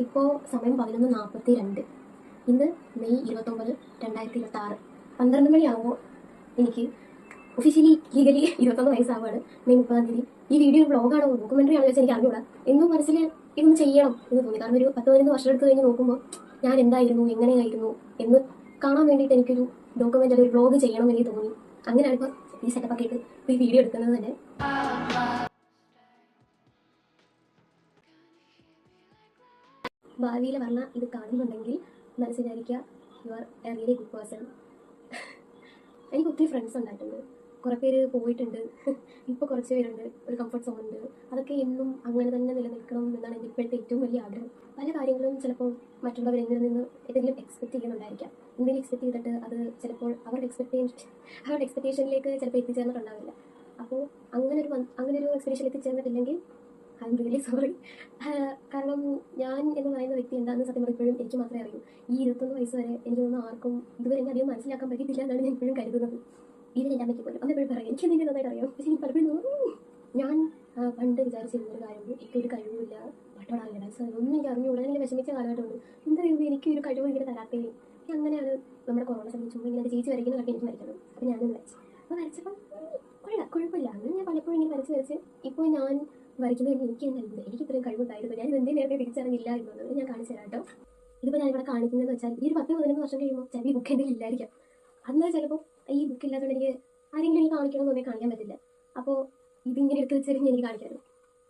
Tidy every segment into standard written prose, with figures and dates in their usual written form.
ഇപ്പോൾ സമയം 11:42. ഇന്ന് മെയ് 29, 2026. 12 മണിയാകുമ്പോൾ എനിക്ക് ഒഫീഷ്യലി ലീഗലി 21 വയസ്സാവുകയാണ്. മെയ് 30-ാം തീയതി. ഈ വീഡിയോ വ്ളോഗാണോ ഡോക്യുമെന്ററി ആണോ വെച്ചാൽ എനിക്ക് അറിഞ്ഞൂടാ. എന്നും മനസ്സിൽ ഇതൊന്ന് ചെയ്യണം എന്ന് തോന്നി. കാരണം ഒരു 10-15 വർഷം എടുത്ത് കഴിഞ്ഞ് നോക്കുമ്പോൾ ഞാൻ എന്തായിരുന്നു, എങ്ങനെയായിരുന്നു എന്ന് കാണാൻ വേണ്ടിയിട്ട് എനിക്കൊരു ഡോക്യുമെന്ററി, ഒരു വ്ളോഗ് ചെയ്യണം എന്ന് തോന്നി. അങ്ങനെയാണ് ഇപ്പോൾ ഈ സെറ്റപ്പൊക്കെ ഇട്ട് ഈ വീഡിയോ എടുക്കുന്നത് തന്നെ. ഭാവിയിൽ പറഞ്ഞാൽ ഇത് കാണുന്നുണ്ടെങ്കിൽ മനസ്സിലായിരിക്കുക, you are a really good person. എനിക്ക് ഒത്തിരി ഫ്രണ്ട്സ് ഉണ്ടായിട്ടുണ്ട്, കുറേ പേര് പോയിട്ടുണ്ട്, ഇപ്പോൾ കുറച്ച് പേരുണ്ട്. ഒരു കംഫർട്ട് സോൺ ഉണ്ട്. അതൊക്കെ എന്നും അങ്ങനെ തന്നെ നിലനിൽക്കണം എന്നാണ് എൻ്റെ ഇപ്പോഴത്തെ ഏറ്റവും വലിയ ആഗ്രഹം. പല കാര്യങ്ങളും ചിലപ്പോൾ മറ്റുള്ളവർ എന്നിൽ നിന്ന് എന്തെങ്കിലും എക്സ്പെക്ട് ചെയ്യുന്നുണ്ടായിരിക്കാം. എന്തെങ്കിലും എക്സ്പെക്ട് ചെയ്തിട്ട് അത് ചിലപ്പോൾ അവരുടെ എക്സ്പെക്ടേഷനിലേക്ക് ചിലപ്പോൾ എത്തിച്ചേർന്നിട്ടുണ്ടാവില്ല. അപ്പോൾ അങ്ങനൊരു എക്സ്പെക്ടേഷൻ എത്തിച്ചേർന്നിട്ടില്ലെങ്കിൽ ഐ എം റിയലി സോറി. കാരണം ഞാൻ എന്ന് പറയുന്ന വ്യക്തി എന്താണെന്ന് സത്യം ഇപ്പോഴും എനിക്ക് മാത്രമേ അറിയൂ. ഈ 21 വയസ്സ് വരെ എനിക്ക് തോന്നുന്നു ആർക്കും ഇതുവരെ എന്നെ അധികം മനസ്സിലാക്കാൻ പറ്റിയിട്ടില്ല എന്നാണ് ഞാൻ ഇപ്പോഴും കരുതുന്നത്. ഈവൻ എൻ്റെ അമ്മയ്ക്ക് പോലും അന്ന് എപ്പോഴും പറയും എനിക്ക് എന്തെങ്കിലും നന്നായിട്ട് അറിയാം. പക്ഷേ എനിക്ക് പലപ്പോഴും തോന്നുന്നു ഞാൻ പണ്ട് വിചാരിച്ചിരുന്നൊരു കാര്യമുണ്ട്, എനിക്കൊരു കഴിവില്ല, പട്ടോടാറില്ല, ഡാൻസ് ഒന്നും എനിക്ക് അറിഞ്ഞുകൂടാ. എനിക്ക് വിഷമിച്ച കാലഘട്ടമുണ്ട്. എന്താ ദൈവം എനിക്ക് ഒരു കഴിവ് ഇങ്ങനെ തരാത്തേ. അങ്ങനെയാണ് നമ്മുടെ കൊറോണ സമയത്ത് ചുമ്മാ ഇങ്ങനെ ചേച്ചി വരയ്ക്കുന്ന കട്ടി എനിക്ക് വരയ്ക്കണം. അപ്പോൾ ഞാനൊന്ന് വരച്ചു. അപ്പോൾ വരച്ചപ്പം കുഴപ്പമില്ല. അങ്ങനെ ഞാൻ പലപ്പോഴും ഇങ്ങനെ വരച്ച് ഇപ്പോൾ ഞാൻ വരയ്ക്കുന്നത് എനിക്ക് തന്നെ അത്ഭുതം. എനിക്ക് ഇത്രയും കഴിവുണ്ടായിരുന്നു, ഞാൻ ഇതെന്തേ നേരത്തെ തിരിച്ചറിഞ്ഞില്ല എന്നുള്ളത് ഞാൻ കാണിച്ചു തരാം കേട്ടോ. ഇതിപ്പോൾ ഞാനിവിടെ കാണിക്കുന്നതെന്ന് വെച്ചാൽ ഈ ഒരു 10-15 വർഷം കഴിയുമ്പോൾ ചിലപ്പോൾ ഈ ബുക്ക് എന്തെങ്കിലും ഇല്ലായിരിക്കാം. അന്ന് ചിലപ്പോൾ ഈ ബുക്ക് ഇല്ലാത്തതുകൊണ്ട് എനിക്ക് ആരെങ്കിലും എനിക്ക് കാണിക്കണമെന്നുണ്ടെങ്കിൽ കാണിക്കാൻ പറ്റില്ല. അപ്പോൾ ഇതിങ്ങനെ എടുത്ത് വെച്ചെറിഞ്ഞ് എനിക്ക് കാണിക്കാമല്ലോ.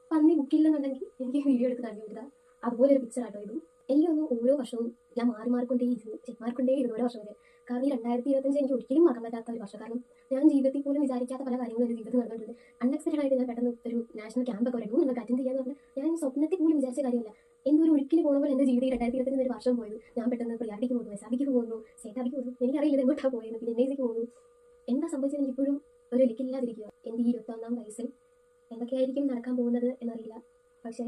അപ്പം അന്ന് ഈ ബുക്കില്ലെന്നുണ്ടെങ്കിൽ എനിക്ക് വീഡിയോ എടുത്ത് കാണിക്കാൻ പറ്റില്ല. അതുപോലെ ഒരു പിക്ചർ ആട്ടോ ഇതും. എനിക്കൊന്ന് ഓരോ വർഷവും ഞാൻ മാറിക്കൊണ്ടേയിരുന്നു ഓരോ വർഷം വരെ. കാരണം ഈ 2025 എനിക്ക് ഒരിക്കലും മറക്കാൻ പറ്റാത്ത ഒരു വർഷം. കാരണം ഞാൻ ജീവിതത്തിൽ പോലും വിചാരിക്കാത്ത പല കാര്യങ്ങളും എൻ്റെ ജീവിതത്തിൽ നടന്നിട്ടുണ്ട്. അൺഎക്സ്പെക്റ്റഡ് ആയിട്ട് ഞാൻ പെട്ടെന്ന് ഒരു നാഷണൽ ക്യാമ്പൊക്കെ വരും നിങ്ങൾക്ക് അറ്റൻഡ് ചെയ്യാന്ന് പറഞ്ഞാൽ ഞാൻ സ്വപ്നത്തിൽ പോലും വിചാരിച്ച കാര്യമല്ല. എന്തോ ഒരു ഒരിക്കലും പോകുന്ന പോലെ എൻ്റെ ജീവിതം 2025 ഒരു വർഷം പോയത്. ഞാൻ പെട്ടെന്ന് പ്രിയാരിക്ക് പോകുന്നു, എസ്ആബിക്ക് പോകുന്നു, സേതാബിക്ക് പോകുന്നു, എനിക്കറിയില്ല എങ്ങോട്ടാണ് പോയത്. പിന്നെ എൻഐസിക്ക് പോകുന്നു. എന്താ സംഭവിച്ചത് എനിക്ക് ഇപ്പോഴും ഒരു ലിക്കില്ലാതിരിക്കുക. എൻ്റെ ഈ 21-ാം വയസ്സിൽ എന്തൊക്കെയായിരിക്കും നടക്കാൻ പോകുന്നത് എന്നറിയില്ല. പക്ഷേ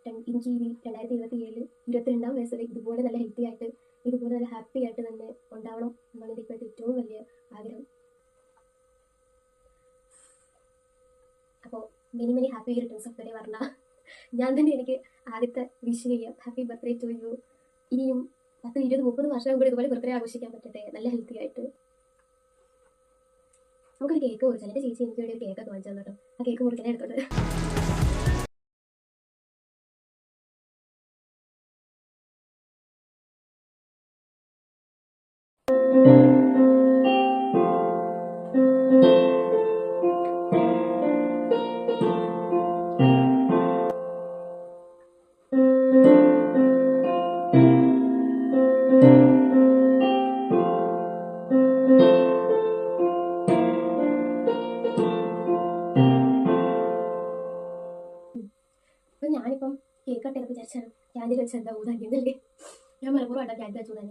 എനിക്ക് ഈ 2027 22-ാം വയസ്സിൽ ഇതുപോലെ നല്ല ഹെൽത്തി ആയിട്ട്, ഇതുപോലെ നല്ല ഹാപ്പി ആയിട്ട് തന്നെ ഉണ്ടാവണം എന്നാണ് എൻ്റെ ഇപ്പോഴത്തെ ഏറ്റവും വലിയ ആഗ്രഹം. അപ്പോൾ many happy returns of the day പറഞ്ഞ ഞാൻ തന്നെ എനിക്ക് ആദ്യത്തെ വിഷ് ചെയ്യാം. Happy birthday to you. ഇനിയും 10, 20, 30 വർഷം കൂടി ഇതുപോലെ ബർത്ത്ഡേ ആഘോഷിക്കാൻ പറ്റട്ടെ, നല്ല ഹെൽത്തി ആയിട്ട്. നമുക്കൊരു കേക്ക് മുറിച്ചാൽ എൻ്റെ ചേച്ചി എനിക്ക് വേണ്ടി ഒരു കേക്കൊക്കെ വാങ്ങിച്ചു തന്നു കേട്ടോ. ആ കേക്ക് മുറിക്കാൻ എടുത്തോട്ട് അപ്പം ഞാനിപ്പം കേക്ക് കട്ട് ചെയ്തപ്പോൾ വിചാരിച്ചാണ് ക്യാൻഡിൽ വെച്ച് എന്താ ഊതാക്കിയതല്ലേ. ഞാൻ മലപ്പുറമായിട്ടാണ് ക്യാൻഡിൽ വെച്ച് ഊതാൻ.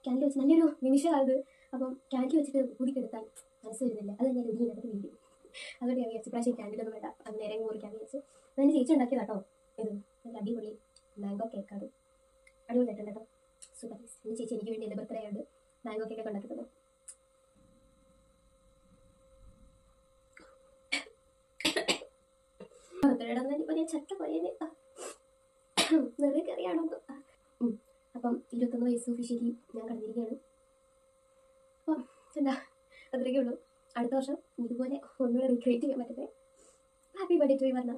ക്യാൻഡിൽ വെച്ച് നല്ലൊരു നിമിഷമായത്. അപ്പം ക്യാൻഡിൽ വെച്ചിട്ട് ഊതിക്കെടുത്താൽ മനസ്സ് വരുന്നില്ല. അത് തന്നെ രുചി ഇല്ലാത്ത വീഡിയോ. അതുകൊണ്ട് ഞാൻ വിചാരിച്ചു പ്രാവശ്യം ക്യാൻഡിലൊന്നും വേണ്ട, അത് നേരെ മുറിക്കാൻ വിചാരിച്ചു. അതെൻ്റെ ചേച്ചി ഉണ്ടാക്കിയതാട്ടോ ഇത്. നല്ല അടിപൊളി മാംഗോ കേക്കാണ്. അടിപൊളിയായിട്ടുണ്ട് കേട്ടോ, സൂപ്പർ. എൻ്റെ ചേച്ചി എനിക്ക് വേണ്ടി എൻ്റെ ബർത്ത്ഡേ ആയിട്ട് മാംഗോ കേക്കൊക്കെ ഉണ്ടാക്കി തന്നു. ബർത്ത്ഡേയുടെ അന്ന് ഇപ്പോൾ ഞാൻ ചക്ക പറയുന്നത് നിറയെ കറിയാണോ. അപ്പം 21 വയസ്സ് ഒഫീഷ്യലി ഞാൻ കടന്നിരിക്കുകയാണ്. അപ്പം എന്താ അത്രയൊക്കെ ഉള്ളൂ. അടുത്ത വർഷം ഇതുപോലെ ഒന്നുകൂടെ റീക്രിയേറ്റ് ചെയ്യാൻ പറ്റട്ടെ. ഹാപ്പി ബർത്ത്ഡേ ടു യു പറഞ്ഞ